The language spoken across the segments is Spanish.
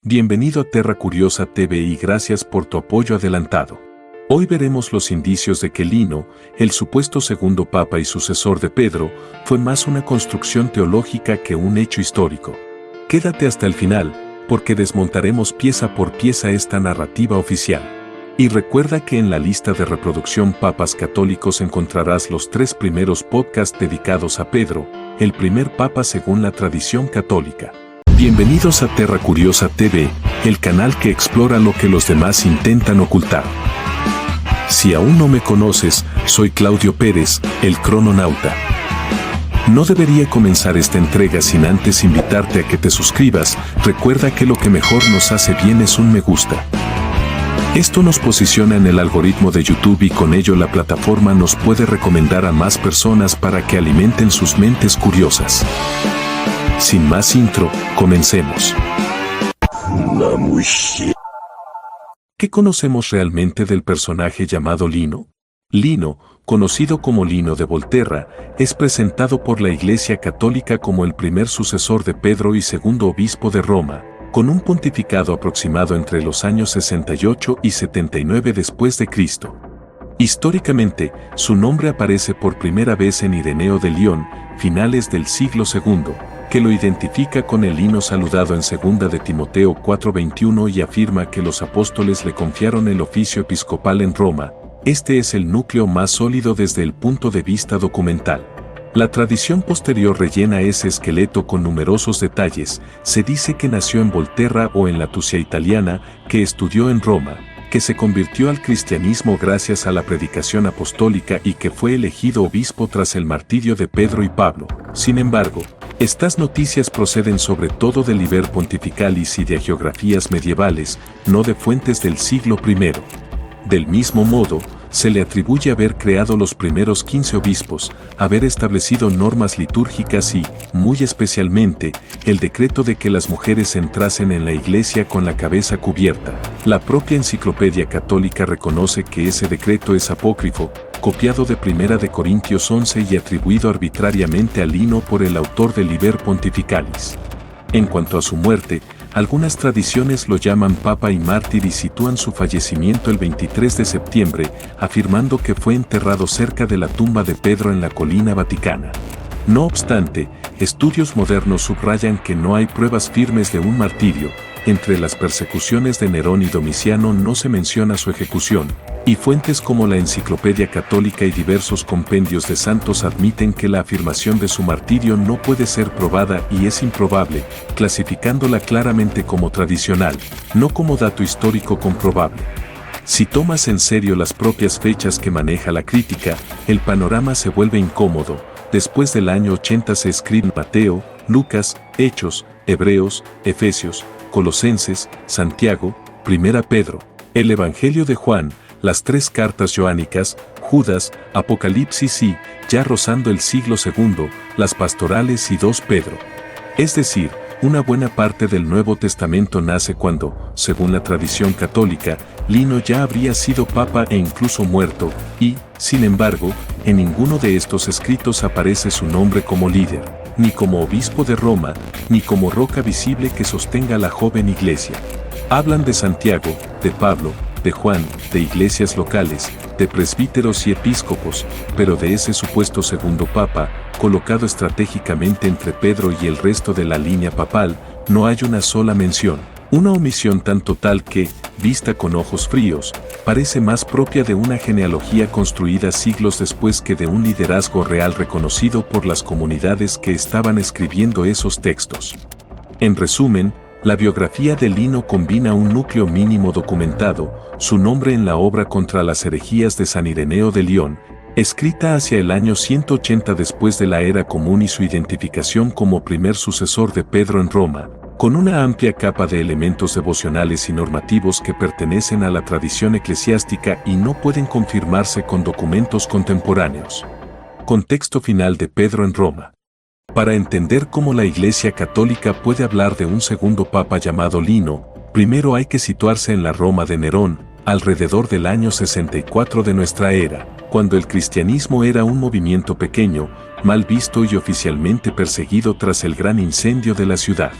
Bienvenido a Terra Curiosa TV y gracias por tu apoyo adelantado. Hoy veremos los indicios de que Lino, el supuesto segundo papa y sucesor de Pedro, fue más una construcción teológica que un hecho histórico. Quédate hasta el final, porque desmontaremos pieza por pieza esta narrativa oficial. Y recuerda que en la lista de reproducción Papas Católicos encontrarás los 3 primeros podcasts dedicados a Pedro, el primer papa según la tradición católica. Bienvenidos a Terra Curiosa TV, el canal que explora lo que los demás intentan ocultar. Si aún no me conoces, soy Claudio Pérez, el crononauta. No debería comenzar esta entrega sin antes invitarte a que te suscribas. Recuerda que lo que mejor nos hace bien es un me gusta. Esto nos posiciona en el algoritmo de YouTube y con ello la plataforma nos puede recomendar a más personas para que alimenten sus mentes curiosas. Sin más intro, comencemos. ¿Qué conocemos realmente del personaje llamado Lino? Lino, conocido como Lino de Volterra, es presentado por la Iglesia Católica como el primer sucesor de Pedro y segundo obispo de Roma, con un pontificado aproximado entre los años 68 y 79 después de Cristo. Históricamente, su nombre aparece por primera vez en Ireneo de León, finales del siglo II, que lo identifica con el Lino saludado en 2 de Timoteo 4:21 y afirma que los apóstoles le confiaron el oficio episcopal en Roma. Este es el núcleo más sólido desde el punto de vista documental. La tradición posterior rellena ese esqueleto con numerosos detalles. Se dice que nació en Volterra o en la Tuscia italiana, que estudió en Roma, que se convirtió al cristianismo gracias a la predicación apostólica y que fue elegido obispo tras el martirio de Pedro y Pablo. Sin embargo, estas noticias proceden sobre todo del Liber Pontificalis y de hagiografías medievales, no de fuentes del siglo I. Del mismo modo, se le atribuye haber creado los primeros 15 obispos, haber establecido normas litúrgicas y, muy especialmente, el decreto de que las mujeres entrasen en la iglesia con la cabeza cubierta. La propia Enciclopedia Católica reconoce que ese decreto es apócrifo, copiado de 1 de Corintios 11 y atribuido arbitrariamente a Lino por el autor del Liber Pontificalis. En cuanto a su muerte, algunas tradiciones lo llaman papa y mártir y sitúan su fallecimiento el 23 de septiembre, afirmando que fue enterrado cerca de la tumba de Pedro en la colina vaticana. No obstante, estudios modernos subrayan que no hay pruebas firmes de un martirio. Entre las persecuciones de Nerón y Domiciano no se menciona su ejecución, y fuentes como la Enciclopedia Católica y diversos compendios de santos admiten que la afirmación de su martirio no puede ser probada y es improbable, clasificándola claramente como tradicional, no como dato histórico comprobable. Si tomas en serio las propias fechas que maneja la crítica, el panorama se vuelve incómodo. Después del año 80 se escriben Mateo, Lucas, Hechos, Hebreos, Efesios, Colosenses, Santiago, 1 Pedro, el Evangelio de Juan, las 3 cartas joánicas, Judas, Apocalipsis y, ya rozando el siglo II, las pastorales y 2 Pedro. Es decir, una buena parte del Nuevo Testamento nace cuando, según la tradición católica, Lino ya habría sido papa e incluso muerto, y, sin embargo, en ninguno de estos escritos aparece su nombre como líder, ni como obispo de Roma, ni como roca visible que sostenga la joven iglesia. Hablan de Santiago, de Pablo, de Juan, de iglesias locales, de presbíteros y episcopos, pero de ese supuesto segundo papa, colocado estratégicamente entre Pedro y el resto de la línea papal, no hay una sola mención. Una omisión tan total que, vista con ojos fríos, parece más propia de una genealogía construida siglos después que de un liderazgo real reconocido por las comunidades que estaban escribiendo esos textos. En resumen, la biografía de Lino combina un núcleo mínimo documentado, su nombre en la obra contra las herejías de San Ireneo de León, escrita hacia el año 180 después de la era común y su identificación como primer sucesor de Pedro en Roma, con una amplia capa de elementos devocionales y normativos que pertenecen a la tradición eclesiástica y no pueden confirmarse con documentos contemporáneos. Contexto final de Pedro en Roma. Para entender cómo la Iglesia Católica puede hablar de un segundo papa llamado Lino, primero hay que situarse en la Roma de Nerón, alrededor del año 64 de nuestra era, cuando el cristianismo era un movimiento pequeño, mal visto y oficialmente perseguido tras el gran incendio de la ciudad.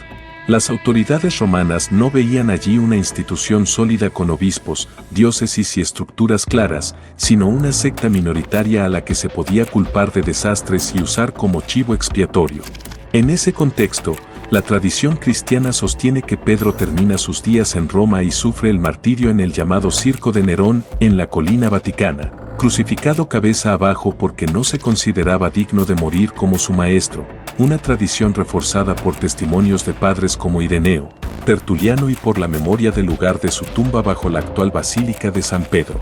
Las autoridades romanas no veían allí una institución sólida con obispos, diócesis y estructuras claras, sino una secta minoritaria a la que se podía culpar de desastres y usar como chivo expiatorio. En ese contexto, la tradición cristiana sostiene que Pedro termina sus días en Roma y sufre el martirio en el llamado Circo de Nerón, en la Colina Vaticana, crucificado cabeza abajo porque no se consideraba digno de morir como su maestro, una tradición reforzada por testimonios de padres como Ireneo, Tertuliano y por la memoria del lugar de su tumba bajo la actual Basílica de San Pedro.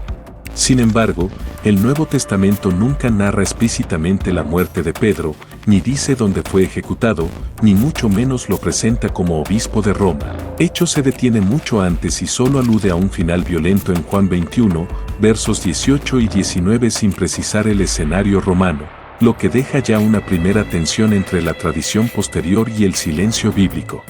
Sin embargo, el Nuevo Testamento nunca narra explícitamente la muerte de Pedro, ni dice dónde fue ejecutado, ni mucho menos lo presenta como obispo de Roma. Hechos se detiene mucho antes y solo alude a un final violento en Juan 21, versos 18 y 19 sin precisar el escenario romano, lo que deja ya una primera tensión entre la tradición posterior y el silencio bíblico.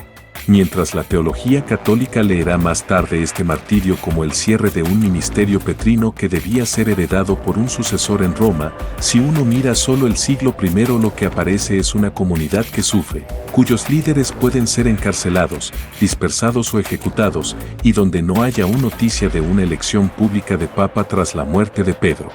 Mientras la teología católica leerá más tarde este martirio como el cierre de un ministerio petrino que debía ser heredado por un sucesor en Roma, si uno mira solo el siglo I lo que aparece es una comunidad que sufre, cuyos líderes pueden ser encarcelados, dispersados o ejecutados, y donde no haya una noticia de una elección pública de papa tras la muerte de Pedro.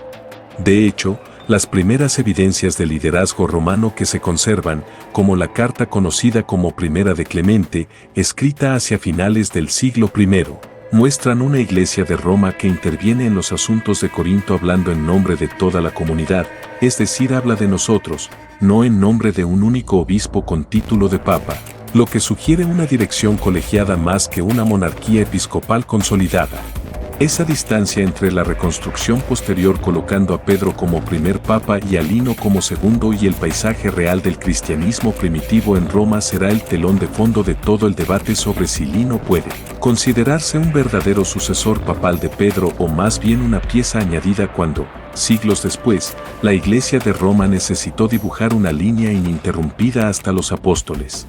De hecho, las primeras evidencias de liderazgo romano que se conservan, como la carta conocida como Primera de Clemente, escrita hacia finales del siglo I, muestran una iglesia de Roma que interviene en los asuntos de Corinto hablando en nombre de toda la comunidad, es decir, habla de nosotros, no en nombre de un único obispo con título de papa, lo que sugiere una dirección colegiada más que una monarquía episcopal consolidada. Esa distancia entre la reconstrucción posterior colocando a Pedro como primer papa y a Lino como segundo y el paisaje real del cristianismo primitivo en Roma será el telón de fondo de todo el debate sobre si Lino puede considerarse un verdadero sucesor papal de Pedro o más bien una pieza añadida cuando, siglos después, la Iglesia de Roma necesitó dibujar una línea ininterrumpida hasta los apóstoles.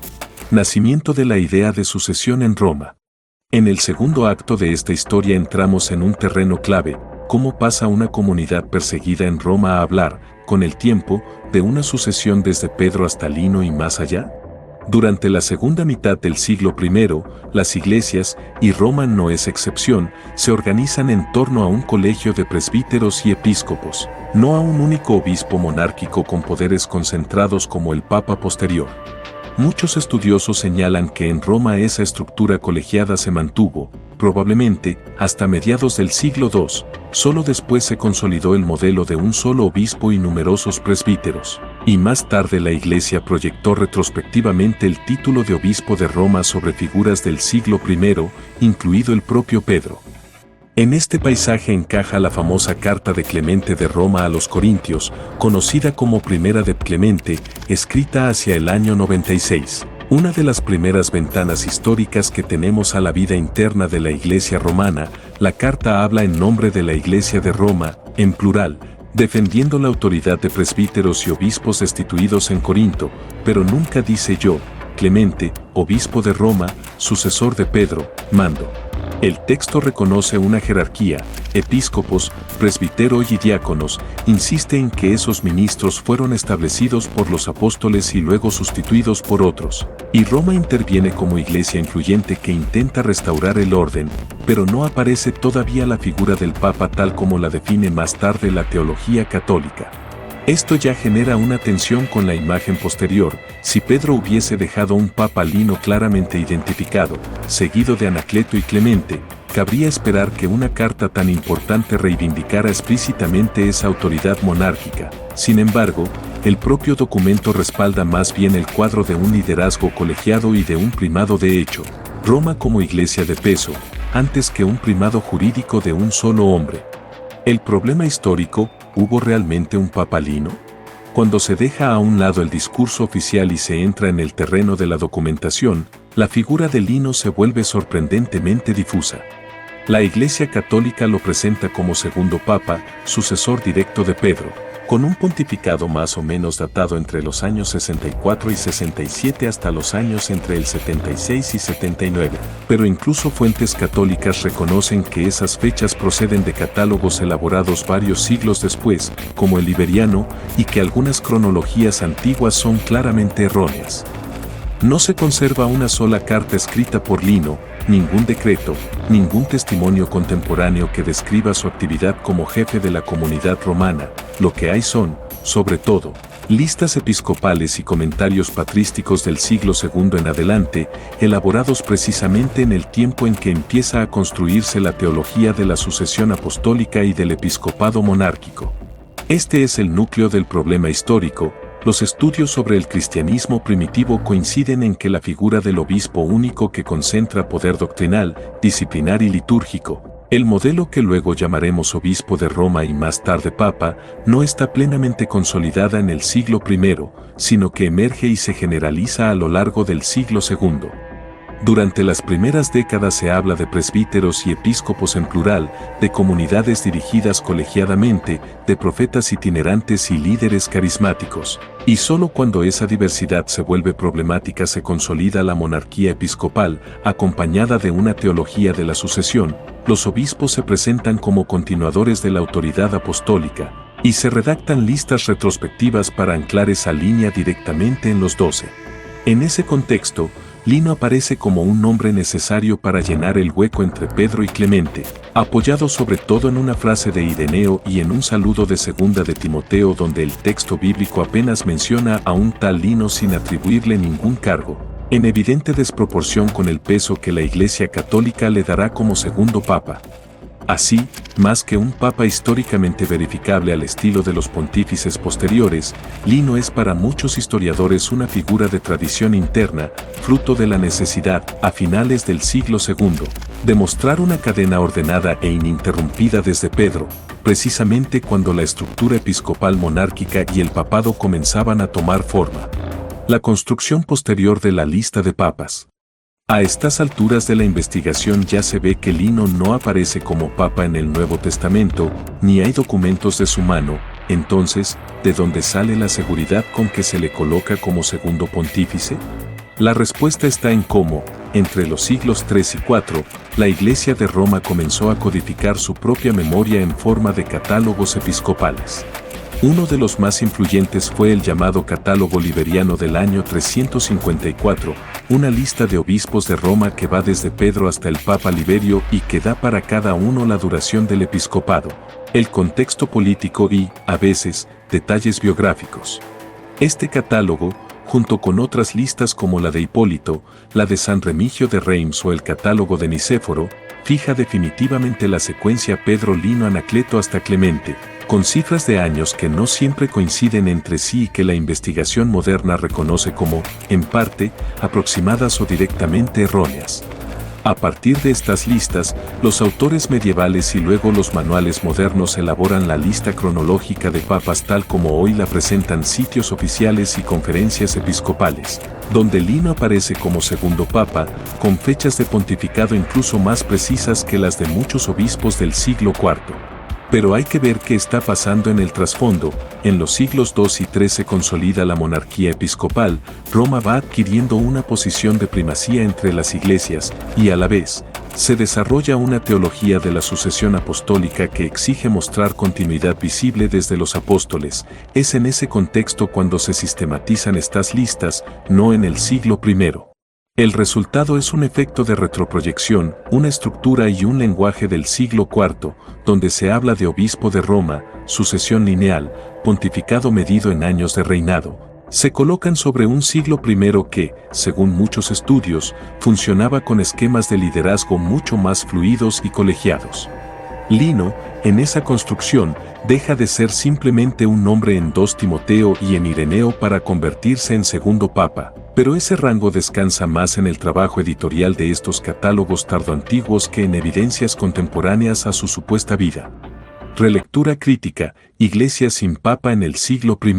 Nacimiento de la idea de sucesión en Roma. En el segundo acto de esta historia entramos en un terreno clave, cómo pasa una comunidad perseguida en Roma a hablar, con el tiempo, de una sucesión desde Pedro hasta Lino y más allá. Durante la segunda mitad del siglo I, las iglesias, y Roma no es excepción, se organizan en torno a un colegio de presbíteros y episcopos, no a un único obispo monárquico con poderes concentrados como el papa posterior. Muchos estudiosos señalan que en Roma esa estructura colegiada se mantuvo, probablemente, hasta mediados del siglo II, solo después se consolidó el modelo de un solo obispo y numerosos presbíteros, y más tarde la Iglesia proyectó retrospectivamente el título de obispo de Roma sobre figuras del siglo I, incluido el propio Pedro. En este paisaje encaja la famosa carta de Clemente de Roma a los Corintios, conocida como Primera de Clemente, escrita hacia el año 96. Una de las primeras ventanas históricas que tenemos a la vida interna de la Iglesia romana, la carta habla en nombre de la Iglesia de Roma, en plural, defendiendo la autoridad de presbíteros y obispos destituidos en Corinto, pero nunca dice yo, Clemente, obispo de Roma, sucesor de Pedro, mando. El texto reconoce una jerarquía, episcopos, presbítero y diáconos, insiste en que esos ministros fueron establecidos por los apóstoles y luego sustituidos por otros, y Roma interviene como iglesia influyente que intenta restaurar el orden, pero no aparece todavía la figura del Papa tal como la define más tarde la teología católica. Esto ya genera una tensión con la imagen posterior. Si Pedro hubiese dejado un Papa Lino claramente identificado, seguido de Anacleto y Clemente, cabría esperar que una carta tan importante reivindicara explícitamente esa autoridad monárquica. Sin embargo, el propio documento respalda más bien el cuadro de un liderazgo colegiado y de un primado de hecho, Roma como iglesia de peso, antes que un primado jurídico de un solo hombre. El problema histórico, ¿hubo realmente un Papa Lino? Cuando se deja a un lado el discurso oficial y se entra en el terreno de la documentación, la figura de Lino se vuelve sorprendentemente difusa. La Iglesia Católica lo presenta como segundo Papa, sucesor directo de Pedro, con un pontificado más o menos datado entre los años 64 y 67 hasta los años entre el 76 y 79, pero incluso fuentes católicas reconocen que esas fechas proceden de catálogos elaborados varios siglos después, como el Liberiano, y que algunas cronologías antiguas son claramente erróneas. No se conserva una sola carta escrita por Lino, ningún decreto, ningún testimonio contemporáneo que describa su actividad como jefe de la comunidad romana. Lo que hay son, sobre todo, listas episcopales y comentarios patrísticos del siglo II en adelante, elaborados precisamente en el tiempo en que empieza a construirse la teología de la sucesión apostólica y del episcopado monárquico. Este es el núcleo del problema histórico. Los estudios sobre el cristianismo primitivo coinciden en que la figura del obispo único que concentra poder doctrinal, disciplinar y litúrgico, el modelo que luego llamaremos obispo de Roma y más tarde papa, no está plenamente consolidada en el siglo I, sino que emerge y se generaliza a lo largo del siglo II. Durante las primeras décadas se habla de presbíteros y episcopos en plural, de comunidades dirigidas colegiadamente, de profetas itinerantes y líderes carismáticos, y solo cuando esa diversidad se vuelve problemática se consolida la monarquía episcopal, acompañada de una teología de la sucesión. Los obispos se presentan como continuadores de la autoridad apostólica, y se redactan listas retrospectivas para anclar esa línea directamente en los 12. En ese contexto, Lino aparece como un nombre necesario para llenar el hueco entre Pedro y Clemente, apoyado sobre todo en una frase de Ireneo y en un saludo de segunda de Timoteo donde el texto bíblico apenas menciona a un tal Lino sin atribuirle ningún cargo, en evidente desproporción con el peso que la Iglesia Católica le dará como segundo papa. Así, más que un papa históricamente verificable al estilo de los pontífices posteriores, Lino es para muchos historiadores una figura de tradición interna, fruto de la necesidad, a finales del siglo II, de mostrar una cadena ordenada e ininterrumpida desde Pedro, precisamente cuando la estructura episcopal monárquica y el papado comenzaban a tomar forma. La construcción posterior de la lista de papas. A estas alturas de la investigación ya se ve que Lino no aparece como papa en el Nuevo Testamento, ni hay documentos de su mano. Entonces, ¿de dónde sale la seguridad con que se le coloca como segundo pontífice? La respuesta está en cómo, entre los siglos III y IV, la Iglesia de Roma comenzó a codificar su propia memoria en forma de catálogos episcopales. Uno de los más influyentes fue el llamado Catálogo Liberiano del año 354, una lista de obispos de Roma que va desde Pedro hasta el Papa Liberio y que da para cada uno la duración del episcopado, el contexto político y, a veces, detalles biográficos. Este catálogo, junto con otras listas como la de Hipólito, la de San Remigio de Reims o el catálogo de Nicéforo, fija definitivamente la secuencia Pedro Lino Anacleto hasta Clemente, con cifras de años que no siempre coinciden entre sí y que la investigación moderna reconoce como, en parte, aproximadas o directamente erróneas. A partir de estas listas, los autores medievales y luego los manuales modernos elaboran la lista cronológica de papas tal como hoy la presentan sitios oficiales y conferencias episcopales, donde Lino aparece como segundo papa, con fechas de pontificado incluso más precisas que las de muchos obispos del siglo IV. Pero hay que ver qué está pasando en el trasfondo. En los siglos II y III se consolida la monarquía episcopal, Roma va adquiriendo una posición de primacía entre las iglesias, y a la vez, se desarrolla una teología de la sucesión apostólica que exige mostrar continuidad visible desde los apóstoles. Es en ese contexto cuando se sistematizan estas listas, no en el siglo I. El resultado es un efecto de retroproyección, una estructura y un lenguaje del siglo IV, donde se habla de obispo de Roma, sucesión lineal, pontificado medido en años de reinado. Se colocan sobre un siglo I que, según muchos estudios, funcionaba con esquemas de liderazgo mucho más fluidos y colegiados. Lino, en esa construcción, deja de ser simplemente un nombre en 2 Timoteo y en Ireneo para convertirse en segundo papa, pero ese rango descansa más en el trabajo editorial de estos catálogos tardoantiguos que en evidencias contemporáneas a su supuesta vida. Relectura crítica, Iglesia sin papa en el siglo I.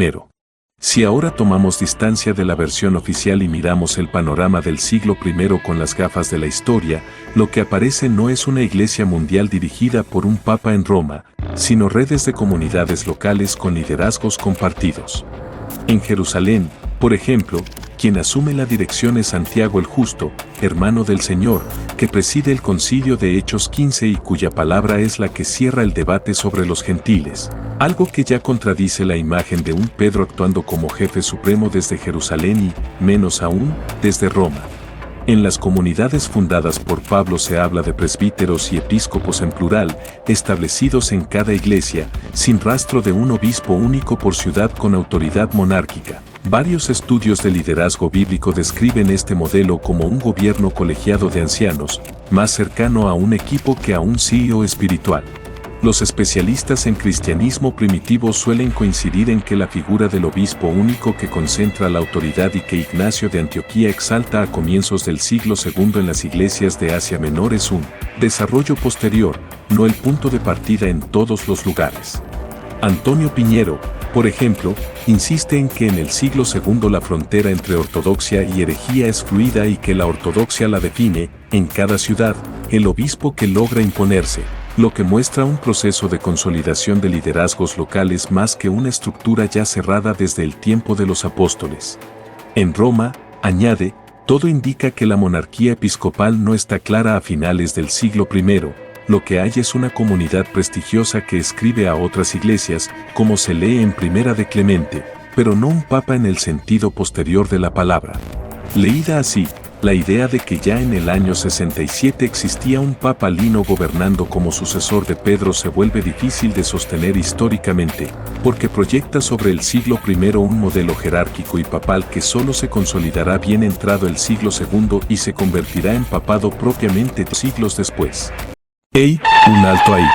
Si ahora tomamos distancia de la versión oficial y miramos el panorama del siglo I con las gafas de la historia, lo que aparece no es una iglesia mundial dirigida por un papa en Roma, sino redes de comunidades locales con liderazgos compartidos. En Jerusalén, por ejemplo, Quien asume la dirección es Santiago el Justo, hermano del Señor, que preside el concilio de Hechos 15 y cuya palabra es la que cierra el debate sobre los gentiles, algo que ya contradice la imagen de un Pedro actuando como jefe supremo desde Jerusalén y, menos aún, desde Roma. En las comunidades fundadas por Pablo se habla de presbíteros y episcopos en plural, establecidos en cada iglesia, sin rastro de un obispo único por ciudad con autoridad monárquica. Varios estudios de liderazgo bíblico describen este modelo como un gobierno colegiado de ancianos, más cercano a un equipo que a un CEO espiritual. Los especialistas en cristianismo primitivo suelen coincidir en que la figura del obispo único que concentra la autoridad y que Ignacio de Antioquía exalta a comienzos del siglo II en las iglesias de Asia Menor es un desarrollo posterior, no el punto de partida en todos los lugares. Antonio Piñero, por ejemplo, insiste en que en el siglo II la frontera entre ortodoxia y herejía es fluida y que la ortodoxia la define, en cada ciudad, el obispo que logra imponerse, lo que muestra un proceso de consolidación de liderazgos locales más que una estructura ya cerrada desde el tiempo de los apóstoles. En Roma, añade, todo indica que la monarquía episcopal no está clara a finales del siglo I, lo que hay es una comunidad prestigiosa que escribe a otras iglesias, como se lee en Primera de Clemente, pero no un papa en el sentido posterior de la palabra. Leída así, la idea de que ya en el año 67 existía un papa Lino gobernando como sucesor de Pedro se vuelve difícil de sostener históricamente, porque proyecta sobre el siglo I un modelo jerárquico y papal que solo se consolidará bien entrado el siglo II y se convertirá en papado propiamente siglos después. ¡Ey! Un alto ahí.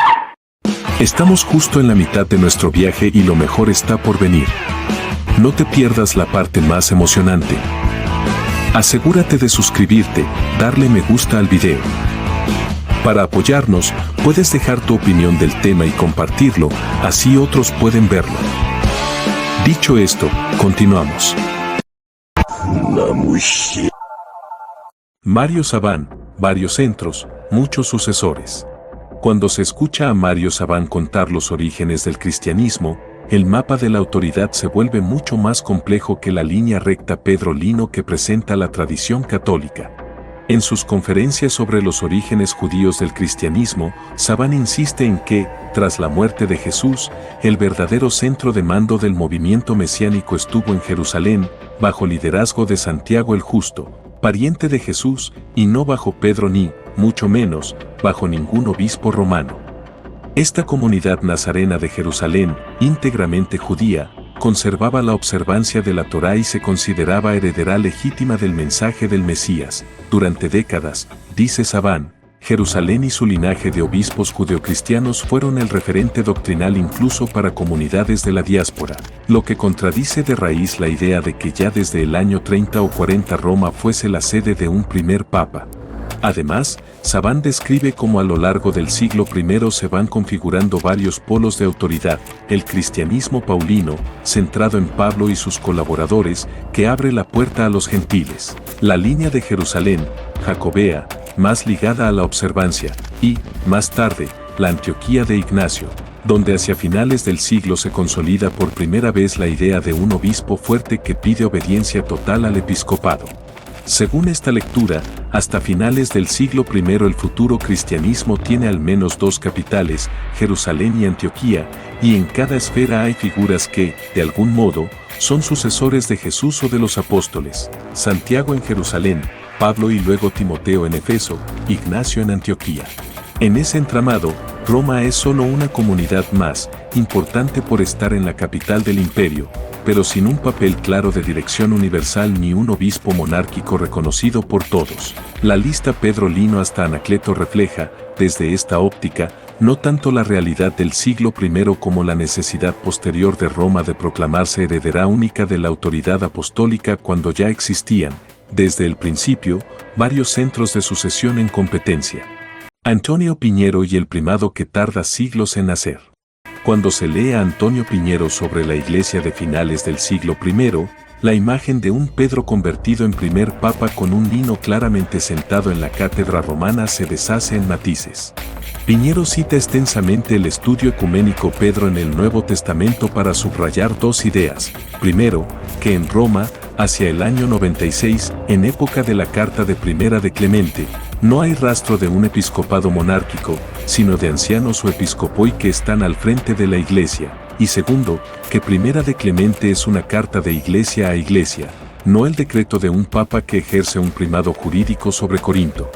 Estamos justo en la mitad de nuestro viaje y lo mejor está por venir. No te pierdas la parte más emocionante. Asegúrate de suscribirte, darle me gusta al video. Para apoyarnos, puedes dejar tu opinión del tema y compartirlo, así otros pueden verlo. Dicho esto, continuamos. Mario Sabán, varios centros, muchos sucesores. Cuando se escucha a Mario Sabán contar los orígenes del cristianismo, el mapa de la autoridad se vuelve mucho más complejo que la línea recta Pedro Lino que presenta la tradición católica. En sus conferencias sobre los orígenes judíos del cristianismo, Sabán insiste en que, tras la muerte de Jesús, el verdadero centro de mando del movimiento mesiánico estuvo en Jerusalén, bajo liderazgo de Santiago el Justo, pariente de Jesús, y no bajo Pedro ni, mucho menos, bajo ningún obispo romano. Esta comunidad nazarena de Jerusalén, íntegramente judía, conservaba la observancia de la Torá y se consideraba heredera legítima del mensaje del Mesías. Durante décadas, dice Sabán, Jerusalén y su linaje de obispos judeocristianos fueron el referente doctrinal incluso para comunidades de la diáspora, lo que contradice de raíz la idea de que ya desde el año 30 o 40 Roma fuese la sede de un primer papa. Además, Sabán describe cómo a lo largo del siglo I se van configurando varios polos de autoridad, el cristianismo paulino, centrado en Pablo y sus colaboradores, que abre la puerta a los gentiles, la línea de Jerusalén, jacobea, más ligada a la observancia, y, más tarde, la Antioquía de Ignacio, donde hacia finales del siglo se consolida por primera vez la idea de un obispo fuerte que pide obediencia total al episcopado. Según esta lectura, hasta finales del siglo I el futuro cristianismo tiene al menos dos capitales, Jerusalén y Antioquía, y en cada esfera hay figuras que, de algún modo, son sucesores de Jesús o de los apóstoles, Santiago en Jerusalén, Pablo y luego Timoteo en Efeso, Ignacio en Antioquía. En ese entramado, Roma es solo una comunidad más, importante por estar en la capital del imperio, pero sin un papel claro de dirección universal ni un obispo monárquico reconocido por todos. La lista Pedro Lino hasta Anacleto refleja, desde esta óptica, no tanto la realidad del siglo I como la necesidad posterior de Roma de proclamarse heredera única de la autoridad apostólica cuando ya existían, desde el principio, varios centros de sucesión en competencia. Antonio Piñero y el primado que tarda siglos en nacer. Cuando se lee a Antonio Piñero sobre la iglesia de finales del siglo I, la imagen de un Pedro convertido en primer papa con un lino claramente sentado en la cátedra romana se deshace en matices. Piñero cita extensamente el estudio ecuménico Pedro en el Nuevo Testamento para subrayar dos ideas. Primero, que en Roma, hacia el año 96, en época de la Carta de Primera de Clemente, no hay rastro de un episcopado monárquico, sino de ancianos o episcopoi que están al frente de la Iglesia. Y segundo, que Primera de Clemente es una carta de iglesia a iglesia, no el decreto de un papa que ejerce un primado jurídico sobre Corinto.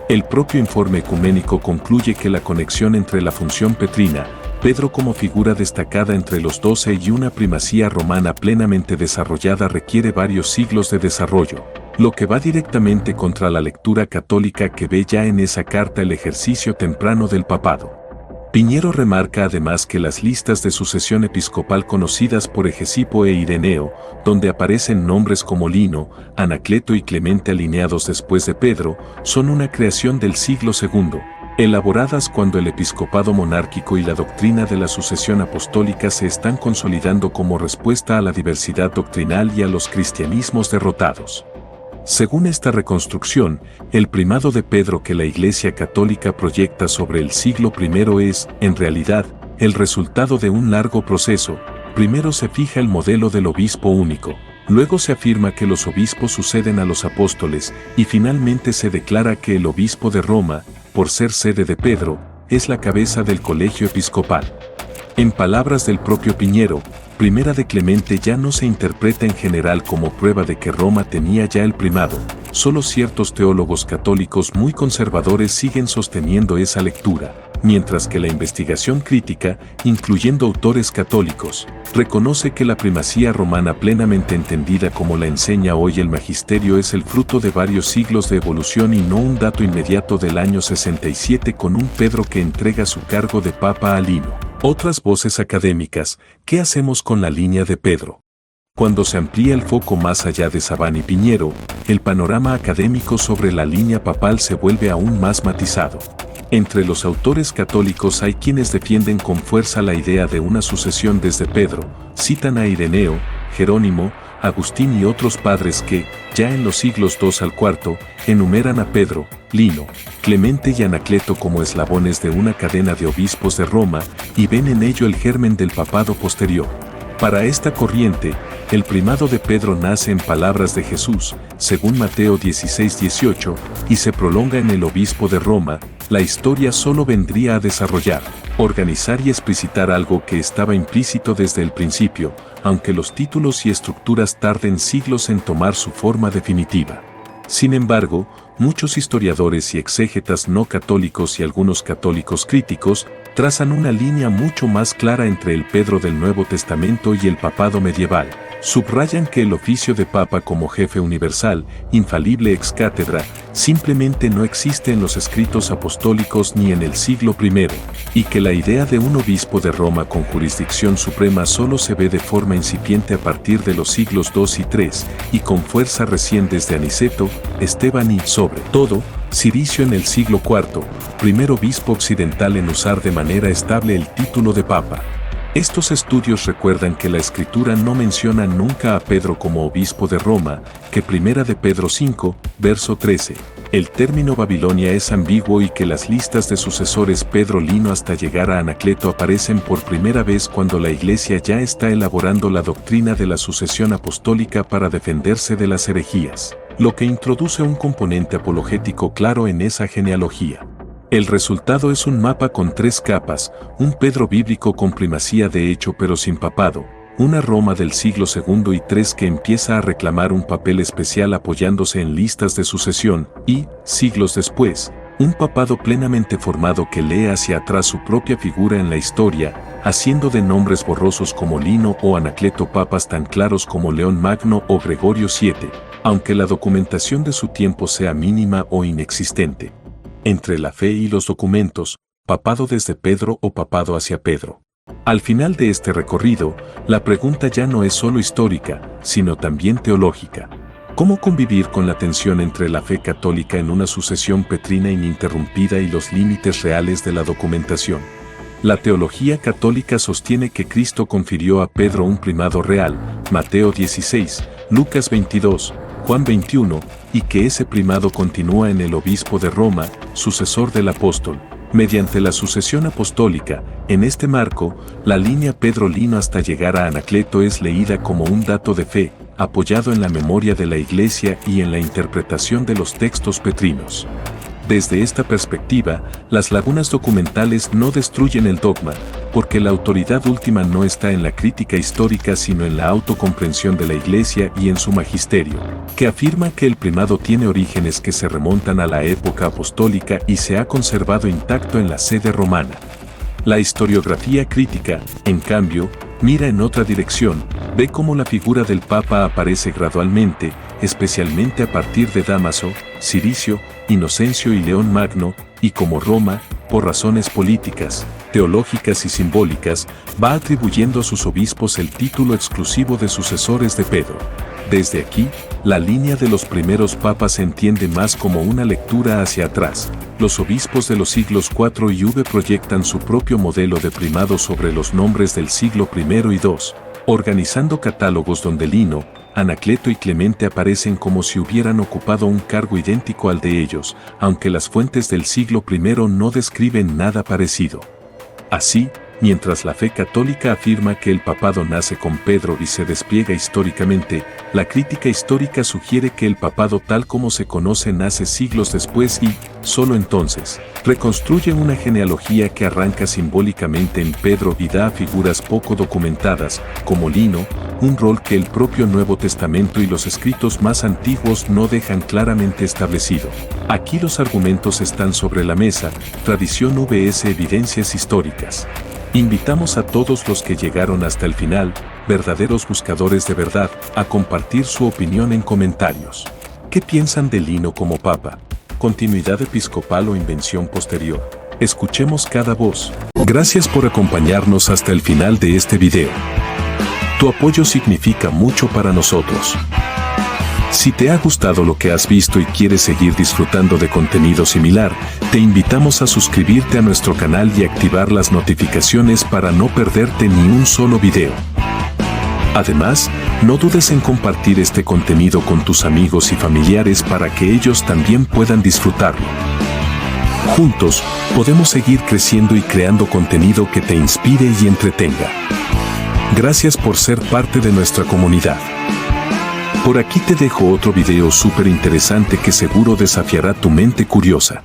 El propio informe ecuménico concluye que la conexión entre la función petrina, Pedro como figura destacada entre los 12 y una primacía romana plenamente desarrollada requiere varios siglos de desarrollo, lo que va directamente contra la lectura católica que ve ya en esa carta el ejercicio temprano del papado. Piñero remarca además que las listas de sucesión episcopal conocidas por Hegesipo e Ireneo, donde aparecen nombres como Lino, Anacleto y Clemente alineados después de Pedro, son una creación del siglo II, elaboradas cuando el episcopado monárquico y la doctrina de la sucesión apostólica se están consolidando como respuesta a la diversidad doctrinal y a los cristianismos derrotados. Según esta reconstrucción, el primado de Pedro que la Iglesia Católica proyecta sobre el siglo I es, en realidad, el resultado de un largo proceso. Primero se fija el modelo del obispo único, luego se afirma que los obispos suceden a los apóstoles y finalmente se declara que el obispo de Roma, por ser sede de Pedro, es la cabeza del colegio episcopal. En palabras del propio Piñero, Primera de Clemente ya no se interpreta en general como prueba de que Roma tenía ya el primado, solo ciertos teólogos católicos muy conservadores siguen sosteniendo esa lectura, mientras que la investigación crítica, incluyendo autores católicos, reconoce que la primacía romana plenamente entendida como la enseña hoy el magisterio es el fruto de varios siglos de evolución y no un dato inmediato del año 67 con un Pedro que entrega su cargo de papa a Lino. Otras voces académicas, ¿qué hacemos con la línea de Pedro? Cuando se amplía el foco más allá de Sabán y Piñero, el panorama académico sobre la línea papal se vuelve aún más matizado. Entre los autores católicos hay quienes defienden con fuerza la idea de una sucesión desde Pedro, citan a Ireneo, Jerónimo, Agustín y otros padres que, ya en los siglos II al IV, enumeran a Pedro, Lino, Clemente y Anacleto como eslabones de una cadena de obispos de Roma y ven en ello el germen del papado posterior. Para esta corriente, el primado de Pedro nace en palabras de Jesús, según Mateo 16:18, y se prolonga en el obispo de Roma. La historia solo vendría a desarrollar, organizar y explicitar algo que estaba implícito desde el principio, aunque los títulos y estructuras tarden siglos en tomar su forma definitiva. Sin embargo, muchos historiadores y exégetas no católicos y algunos católicos críticos trazan una línea mucho más clara entre el Pedro del Nuevo Testamento y el papado medieval. Subrayan que el oficio de papa como jefe universal, infalible ex cátedra, simplemente no existe en los escritos apostólicos ni en el siglo I, y que la idea de un obispo de Roma con jurisdicción suprema solo se ve de forma incipiente a partir de los siglos II y III, y con fuerza recién desde Aniceto, Esteban y, sobre todo, Ciricio en el siglo IV, primer obispo occidental en usar de manera estable el título de papa. Estos estudios recuerdan que la escritura no menciona nunca a Pedro como obispo de Roma, que Primera de Pedro 5, verso 13. El término Babilonia es ambiguo y que las listas de sucesores Pedro Lino hasta llegar a Anacleto aparecen por primera vez cuando la Iglesia ya está elaborando la doctrina de la sucesión apostólica para defenderse de las herejías, lo que introduce un componente apologético claro en esa genealogía. El resultado es un mapa con 3 capas, un Pedro bíblico con primacía de hecho pero sin papado, una Roma del siglo II y III que empieza a reclamar un papel especial apoyándose en listas de sucesión, y, siglos después, un papado plenamente formado que lee hacia atrás su propia figura en la historia, haciendo de nombres borrosos como Lino o Anacleto papas tan claros como León Magno o Gregorio VII, aunque la documentación de su tiempo sea mínima o inexistente. Entre la fe y los documentos, papado desde Pedro o papado hacia Pedro. Al final de este recorrido, la pregunta ya no es solo histórica, sino también teológica. ¿Cómo convivir con la tensión entre la fe católica en una sucesión petrina ininterrumpida y los límites reales de la documentación? La teología católica sostiene que Cristo confirió a Pedro un primado real, Mateo 16, Lucas 22, Juan 21, y que ese primado continúa en el obispo de Roma, sucesor del apóstol, mediante la sucesión apostólica. En este marco, la línea Pedro Lino hasta llegar a Anacleto es leída como un dato de fe, apoyado en la memoria de la Iglesia y en la interpretación de los textos petrinos. Desde esta perspectiva, las lagunas documentales no destruyen el dogma, porque la autoridad última no está en la crítica histórica sino en la autocomprensión de la Iglesia y en su magisterio, que afirma que el primado tiene orígenes que se remontan a la época apostólica y se ha conservado intacto en la sede romana. La historiografía crítica, en cambio, mira en otra dirección, ve cómo la figura del Papa aparece gradualmente, especialmente a partir de Dámaso, Ciricio, Inocencio y León Magno, y como Roma, por razones políticas, teológicas y simbólicas, va atribuyendo a sus obispos el título exclusivo de sucesores de Pedro. Desde aquí, la línea de los primeros papas se entiende más como una lectura hacia atrás. Los obispos de los siglos IV y V proyectan su propio modelo de primado sobre los nombres del siglo I y II, organizando catálogos donde Lino, Anacleto y Clemente aparecen como si hubieran ocupado un cargo idéntico al de ellos, aunque las fuentes del siglo I no describen nada parecido. Así, mientras la fe católica afirma que el papado nace con Pedro y se despliega históricamente, la crítica histórica sugiere que el papado tal como se conoce nace siglos después y, solo entonces, reconstruye una genealogía que arranca simbólicamente en Pedro y da a figuras poco documentadas, como Lino, un rol que el propio Nuevo Testamento y los escritos más antiguos no dejan claramente establecido. Aquí los argumentos están sobre la mesa, tradición vs evidencias históricas. Invitamos a todos los que llegaron hasta el final, verdaderos buscadores de verdad, a compartir su opinión en comentarios. ¿Qué piensan de Lino como papa? ¿Continuidad episcopal o invención posterior? Escuchemos cada voz. Gracias por acompañarnos hasta el final de este video. Tu apoyo significa mucho para nosotros. Si te ha gustado lo que has visto y quieres seguir disfrutando de contenido similar, te invitamos a suscribirte a nuestro canal y activar las notificaciones para no perderte ni un solo video. Además, no dudes en compartir este contenido con tus amigos y familiares para que ellos también puedan disfrutarlo. Juntos, podemos seguir creciendo y creando contenido que te inspire y entretenga. Gracias por ser parte de nuestra comunidad. Por aquí te dejo otro video súper interesante que seguro desafiará tu mente curiosa.